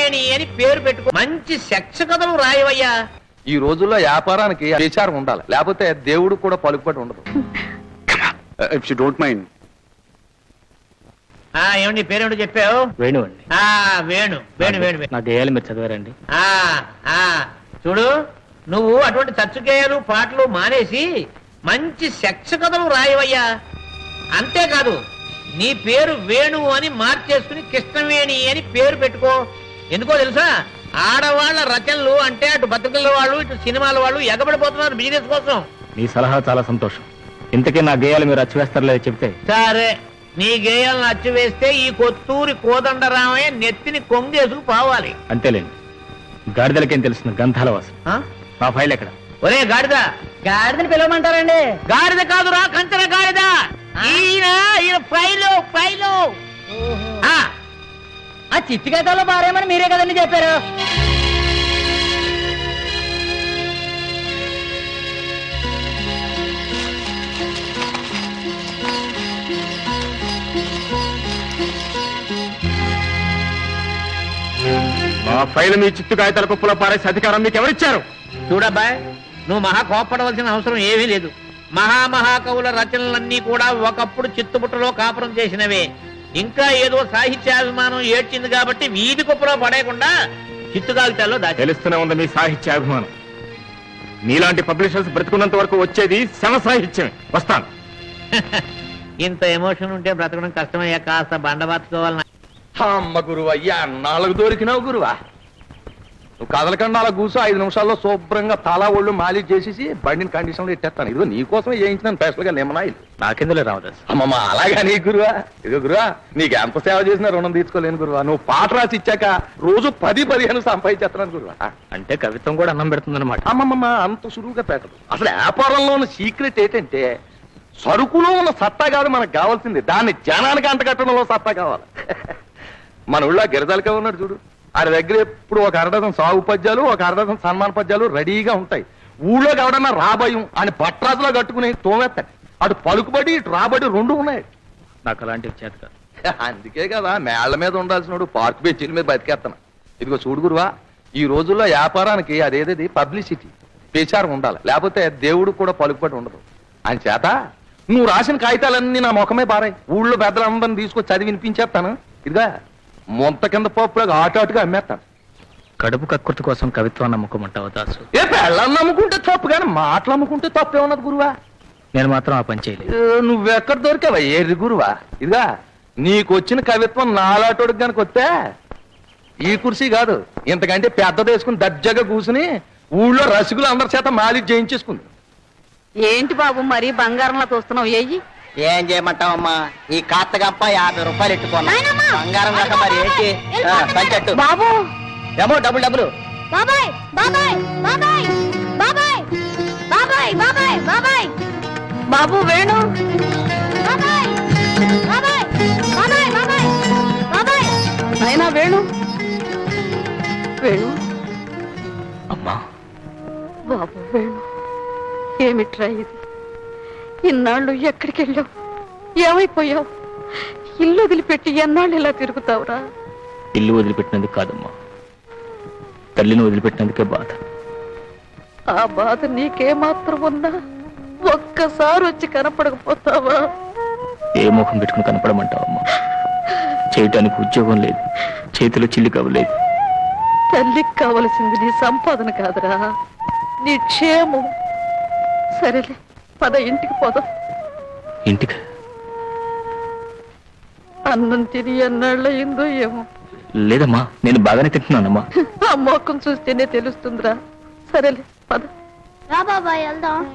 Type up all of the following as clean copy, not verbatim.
కృష్ణవేణి అని పేరు పెట్టుకో. మంచి సెక్స్ కథలు రాయవయ్యా. ఈ రోజుల్లో వ్యాపారానికి విచారం ఉండాలి, లేకపోతే దేవుడు కూడా పలుకుబడి ఉండదు. If you don't mind. ఏమండి పేరేమిటో చెప్పావు? వేణు అండి. వేణు వేణు వేణు వేణు. నా గేయాలు మీరు చదివారండి? చూడు, నువ్వు అటువంటి చచ్చుగేయాలు పాటలు మానేసి మంచి సెక్స్ కథలు రాయవయ్యా. అంతేకాదు, నీ పేరు వేణు అని మార్చేసుకుని కృష్ణవేణి అని పేరు పెట్టుకో. ఎందుకో తెలుసా? ఆడవాళ్ల రచనలు అంటే అటు బతుకుల వాళ్ళు ఇటు సినిమాల వాళ్ళు ఎగబడిపోతున్నారు బిజినెస్ కోసం. మీ సలహా చాలా సంతోషం. ఇంతకీ నా గేయాలు మీరు అచ్చివేస్తారో చెప్తే. సరే, నీ గేయాలను అచ్చివేస్తే ఈ కొత్తూరి కోదండరామయ్య నెత్తిని కొంగేసుకు పోవాలి. అంతేలేండి. గాడిదలకేం తెలుస్తుంది గంధాల వాసన. నా ఫైల్ ఎక్కడ? ఒరే గాడిద, గాడిదని పిలవమంటారండి? గాడిద కాదురా, కంచర గాడిద. ఈయన ఫైలు ఫైలు. ఆ చిట్టి గతాలో పారేమని మీరే కదండి చెప్పారు. మా ఫైల్ మీ చిత్తు కాగితాల కుప్పలో పారేసే అధికారం మీకు ఎవరిచ్చారు? చూడబ్బాయ్, నువ్వు మహా కోప్పడవలసిన అవసరం ఏమీ లేదు. మహామహాకవుల రచనలన్నీ కూడా ఒకప్పుడు చిత్తుబుట్టలో కాపురం చేసినవే. ఇంకా ఏదో సాహిత్యాభిమానం ఏడ్చింది కాబట్టి వీధి కుప్పలో పడేయకుండా చిత్తు కాగితాల్లో దాచి. తెలుస్తూనే ఉంది మీ సాహిత్యాభిమానం. మీలాంటి పబ్లిషర్స్ బ్రతుకున్నంత వరకు వచ్చేది శవ సాహిత్యమే. వస్తాను. ఇంత ఎమోషన్ ఉంటే బ్రతకడం కష్టమయ్యా. కాస్త బండబాతుకోవాలని. అమ్మ గురువు, అయ్యా నాలుగు దొరికినావు గురువా. నువ్వు కదలకుండా అలా కూర్చో, 5 నిమిషాల్లో శుభ్రంగా తలా ఒళ్ళు మాలిష్ చేసేసి బండిని కండిషన్ లో ఇట్టేస్తాను. ఇదిగో నీకోసమే చేయించిన స్పెషల్ గా నిమ్మనాయిలు. నాకెందులే రామదాస్. అమ్మమ్మ అలాగా నీ గురువా. ఇదిగో గురువా, నీకు ఎంత సేవ చేసినా రుణం తీసుకోలేను గురువా. నువ్వు పాట రాసి ఇచ్చాక రోజు 10-15 సంపాదించేస్తున్నాను గురువా. అంటే కవిత్వం కూడా అన్నం పెడుతుందన్నమాట. అమ్మమ్మ అంత సులువుగా పెట్టదు. అసలు వ్యాపారంలో ఉన్న సీక్రెట్ ఏంటంటే సరుకులో ఉన్న సత్తా కాదు మనకు కావాల్సింది, దాన్ని జనానికి అంటగట్టడంలో సత్తా కావాలి. మన ఊళ్ళో గిరిజలకే ఉన్నాడు చూడు, ఆయన దగ్గర ఎప్పుడు ఒక అర్ధం సాగు పద్యాలు, ఒక అర్ధం సన్మాన పద్యాలు రెడీగా ఉంటాయి. ఊళ్ళోకి ఎవడన్నా రాబయం అని పట్రాజులో కట్టుకుని తోమేస్తాడు. అటు పలుకుబడి ఇటు రాబడి 2 ఉన్నాయి. నాకు అలాంటివి చేత కాదు. అందుకే కదా మేళ్ల మీద ఉండాల్సిన పార్క్ బెంచీల మీద బతికేస్తాను. ఇదిగో చూడు గురువా, ఈ రోజుల్లో వ్యాపారానికి అదేది పబ్లిసిటీ ప్రచారం ఉండాలి, లేకపోతే దేవుడు కూడా పలుకుబడి ఉండదు. అని చేత నువ్వు రాసిన కాగితాలన్నీ నా ముఖమే పారాయి. ఊళ్ళో పెద్దలందరినీ తీసుకొచ్చి చదివి వినిపించేస్తాను. ఇదిగా మొంత కింద పప్పుగా ఆటాటుగా అమ్మేస్తాను. కడుపు కక్కుర్తి కోసం కవిత్వాన్ని నమ్ముకోమంటావా దాసు? ఏ పెళ్ళని నమ్ముకుంటే తప్పు, కానీ మాటలు అమ్ముకుంటే తప్పే ఉన్నది గురువా. నేను మాత్రం ఆ పని చేయలేదు. నువ్వెక్కడ దొరికావా ఏది గురువా? ఇదిగా నీకు వచ్చిన కవిత్వం నాలాటోడికి కనుక వస్తే ఈ కుర్సీ కాదు, ఇంతకంటే పెద్దది వేసుకుని దర్జాగా కూర్చుని ఊళ్ళో రసికులు అందరి చేత మాలిష్ చేయించేసుకుంది. ఏంటి బాబు మరి బంగారంలో చూస్తున్నావు? ఏయి ఏం చేయమంటావమ్మా, ఈ కాత్తగంప 50 రూపాయలు ఎట్టుకున్నా. బంగారం కాక మరి ఏంటి పంచట్టు బాబు. ఏమో డబ్బులు. బాబాయ్ బాబాయ్ బాబాయ్ బాబాయ్ బాబాయ్ బాబాయ్ బాబాయ్ బాబు వేణు. బాబాయ్ బాబాయ్ బాబాయ్ బాబాయ్ బాబాయ్ అయినా వేణు. వేణు అమ్మా. బాబు వేణు, ఏమిట్రా ఇది? ఇన్నాళ్ళు ఎక్కడికి వెళ్ళావు? ఏమైపోయావు? ఇల్లు వదిలిపెట్టి ఎన్నాళ్ళు ఇలా తిరుగుతావురా? ఇల్లు వదిలిపెట్టినందుకు కాదమ్మా, తల్లిని వదిలిపెట్టినందుకే బాధ. ఆ బాధ నీకేమాత్రం ఉన్నా ఒక్కసారి వచ్చి కనపడకపోతావా? ఏ ముఖం పెట్టుకుని కనపడమంటావమ్మా? చేయటానికి ఉద్యోగం లేదు, చేతిలో చిల్లి కవ్వలేదు. తల్లికి కావలసింది నీ సంపాదన కాదురా, నీ క్షేమం. సరేలే, పద ఇంటికి పోదాం. ఇంటికి? అన్నం తిని ఎన్నాళ్ళయిందో ఏమో. లేదమ్మా, నేను బాగానే తింటున్నానమ్మా. ఆ మోకం చూస్తేనే తెలుస్తుందిరా. సరేలే పద. రా బాబాయ్ వెళ్దాం.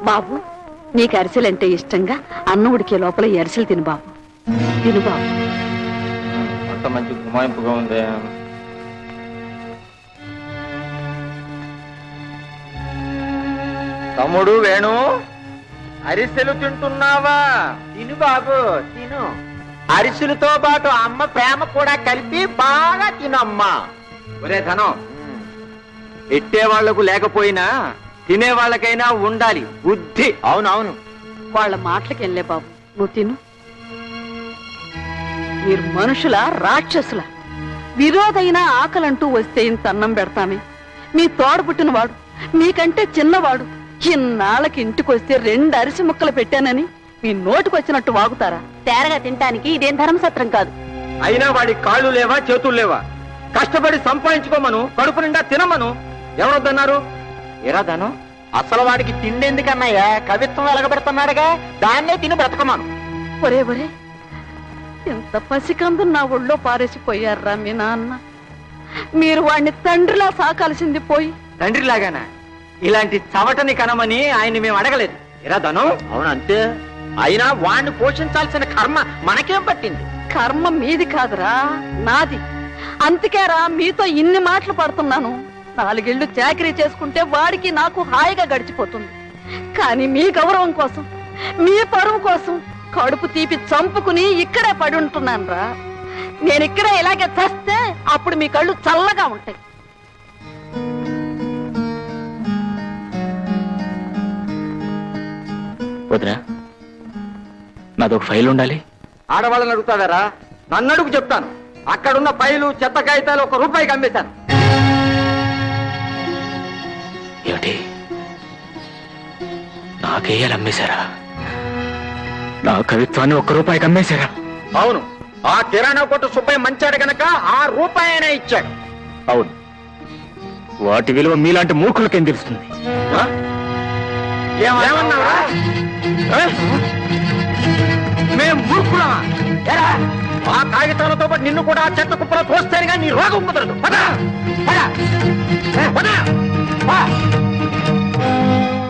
బాబు, నీకు అరిసెలంటే ఇష్టంగా అన్నం ఉడికే లోపల ఈ అరిసెలు తిను బాబు. తిను బాబు. అంత మంచి గుమాయింపుగా ఉంది. తమ్ముడు వేణు, అరిసెలు తింటున్నావా? తిను బాబు తిను. అరిసెలతో పాటు అమ్మ ప్రేమ కూడా కలిపి బాగా తినమ్మా. ఒరే ధనం, ఎట్టే వాళ్లకు లేకపోయినా తినే వాళ్ళకైనా ఉండాలి బుద్ధి. అవునవును. వాళ్ళ మాటలకి వెళ్ళే బాబు, నువ్వు తిను. మీరు మనుషుల రాక్షసుల విరోధైన ఆకలంటూ వస్తే ఇంత అన్నం పెడతామే. మీ తోడ పుట్టినవాడు, మీకంటే చిన్నవాడు ఇన్నాళ్ళకి ఇంటికి వస్తే 2 అరిసి ముక్కలు పెట్టానని మీ నోటికొచ్చినట్టు వాగుతారా? తేరగా తినటానికి ఇదేం ధర్మసత్రం కాదు. అయినా వాడి కాళ్ళు లేవా చేతులు లేవా? కష్టపడి సంపాదించుకోమను, కడుపు నిండా తినమను. ఎవరొద్దన్నారు? ఎరాదాను అసలు వాడికి తిండెందుకన్నాయా? కవిత్వం వెలగబెడుతున్నాడుగా, దాన్నే తిని బ్రతకమాను. ఒరే ఒరే, ఎంత పసికందు నా ఒళ్ళో పారేసిపోయారా మీ నాన్న. మీరు వాడిని తండ్రిలా సాకాల్సింది పోయి. తండ్రిలాగానా? ఇలాంటి చవటని కనమని ఆయన్ని మేము అడగలేదు. ఎరాదాను అవును అంతే. అయినా వాణ్ణి పోషించాల్సిన కర్మ మనకేం పట్టింది? కర్మ మీది కాదురా, నాది. అందుకేరా మీతో ఇన్ని మాటలు పడుతున్నాను. 4 ఏళ్ళు చాకరీ చేసుకుంటే వాడికి నాకు హాయిగా గడిచిపోతుంది. కానీ మీ గౌరవం కోసం, మీ పరువు కోసం కడుపు తీపి చంపుకుని ఇక్కడే పడి ఉంటున్నాను రా. నేను ఇక్కడే ఇలాగే చస్తే అప్పుడు మీ కళ్ళు చల్లగా ఉంటాయి. వదినా, నాదొక ఫైల్ ఉండాలి. ఆడవాళ్ళని అడుగుతావారా? నన్ను అడుగు చెప్తాను. అక్కడున్న ఫైలు చెత్త కాగితాలు 1 రూపాయికి అమ్మేశాను. ఏమిటి, నాకేయాలి అమ్మేశారా? నా కవిత్వాన్ని 1 రూపాయికి అమ్మేశారా? అవును, ఆ కిరాణా కొట్టు సుబ్బయ్య మంచాడు గనక 6 రూపాయనే ఇచ్చాడు. అవును, వాటి విలువ మీలాంటి మూర్ఖులకేం తెలుస్తుంది? ఏమన్నావా? మేము మూర్ఖులమా? ఎరా, ఆ కాగితాలతో పాటు నిన్ను కూడా చెత్త కుప్పలో తోస్తేనే కానీ నీ రోగం కుదరదు.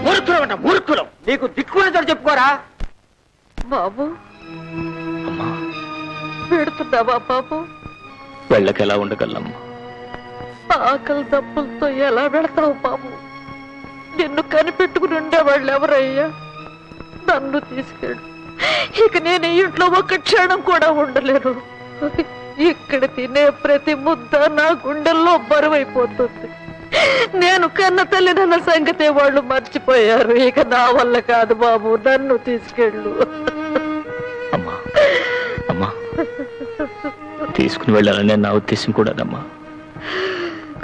మూర్ఖులం అంట, మూర్ఖులం. నీకు దిక్కునే చెప్పుకోరా బాబు. అమ్మా, పెడుతున్నావా బాబు? వెళ్ళకి ఎలా ఉండగలమ్మా? ఆకలి దప్పులతో ఎలా పెడతావు బాబు? నిన్ను కనిపెట్టుకుని ఉండేవాళ్ళు ఎవరయ్యా? నన్ను తీసుకెళ్ళు. ఇక నేను ఈ ఇంట్లో 1 క్షణం కూడా ఉండలేను. ఇక్కడ తినే ప్రతి ముద్ద నా గుండెల్లో బరువైపోతుంది. నేను కన్న తల్లిదన్న సంగతే వాళ్ళు మర్చిపోయారు. ఇక నా వల్ల కాదు బాబు, నన్ను తీసుకెళ్ళు. అమ్మా, అమ్మా, తీసుకుని వెళ్ళాలనే నా ఉద్దేశం కూడానమ్మా.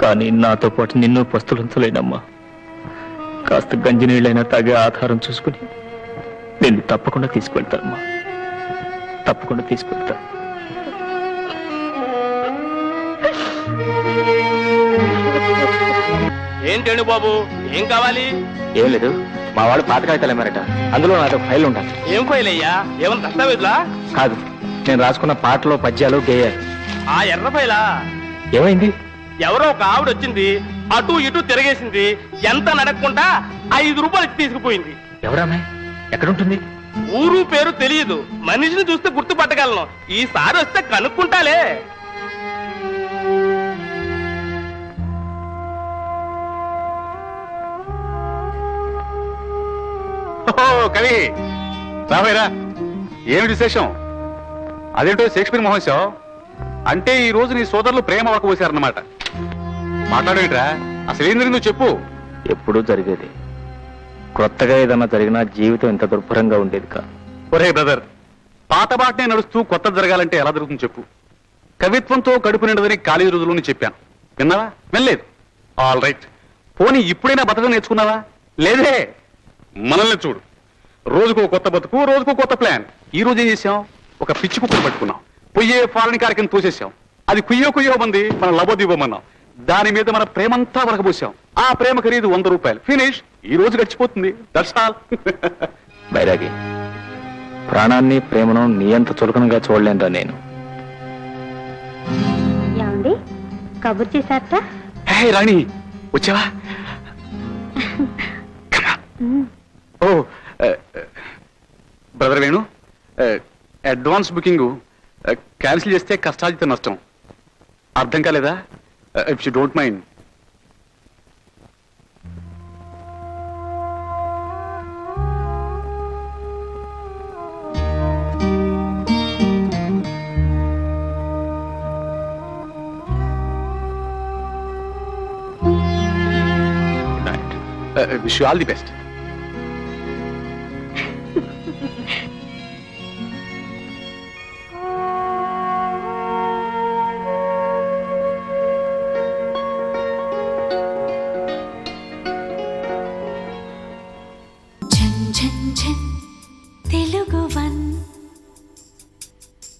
కానీ నాతో పాటు నిన్ను పస్తులుంచలేనమ్మా. కాస్త గంజి నీళ్ళైనా తాగే ఆధారం చూసుకుని నేను తప్పకుండా తీసుకువెళ్తానమ్మా, తప్పకుండా తీసుకువెళ్తా. ఏంటండి బాబు, ఏం కావాలి? ఏం లేదు, మా వాడు పాత కాగితాలు ఏమారట, అందులో నాతో ఫైల్ ఉండాలి. ఏం ఫైల్ అయ్యా? ఏమన్నా దస్తావేజులా? కాదు, నేను రాసుకున్న పాటలు, పద్యాలు, గేయాలు. ఆ ఎర్ర ఫైలా? ఏమైంది? ఎవరో ఒక ఆవిడ వచ్చింది, అటు ఇటు తిరగేసింది, ఎంత నడక్కుండా 5 రూపాయలు తీసుకుపోయింది. ఎవరామే? ఎక్కడుంటుంది? ఊరు పేరు తెలియదు, మనిషిని చూస్తే గుర్తుపట్టగలను. ఈసారి వస్తే కనుక్కుంటాలే. కవి రాబోయరా, ఏమి విశేషం? అదేంటో షేక్స్పియర్ మహోత్సవం అంటే ఈ రోజు నీ సోదరులు ప్రేమ వరకపోసారన్నమాట. మాట్లాడేట్రా, అసలు ఏం జరిగిందో చెప్పు. ఎప్పుడూ జరిగేది. కొత్తగా ఏదన్నా జరిగినా జీవితం ఇంత దుర్భరంగా ఉండేది కాదు. ఒరే బ్రదర్, పాత బాటనే నడుస్తూ కొత్త జరగాలంటే ఎలా జరుగుతుంది చెప్పు. కవిత్వంతో కడుపు నిండదని కాలేజీ రోజుల్లోనే చెప్పాను, విన్నావా? వినలేదు. ఆల్ రైట్, పోనీ ఇప్పుడైనా బతకడం నేర్చుకున్నావా? లేదే. మనల్ని చూడు, రోజుకో కొత్త బతుకు, రోజుకో కొత్త ప్లాన్. ఈ రోజు ఏం చేసాం? ఒక పిచ్చి కుక్కను పట్టుకున్నాం, పొయ్యే ఫారెన్ కార్యక్రమం తోసేసాం. అది కుయ్యో మంది మన లబోదివ్వమన్నాం. దాని మీద మన ప్రేమంతా వరకబోసాం. ఆ ప్రేమ ఖరీదు 100 రూపాయలు. ఫినిష్. ఈ రోజు గడిచిపోతుంది. That's all. బైరాగి, ప్రాణాన్ని ప్రేమను నీ అంత చులకనగా చూడలేనురా నేను. ఏమండి, కబుర్ చేశారట? హే రాణి, వచ్చావా? Oh brother Venu, advance booking cancel చేస్తే కష్టాజిత నష్టం. అర్థం కాలేదా? If you don't mind. Wish you all the best. Telugu one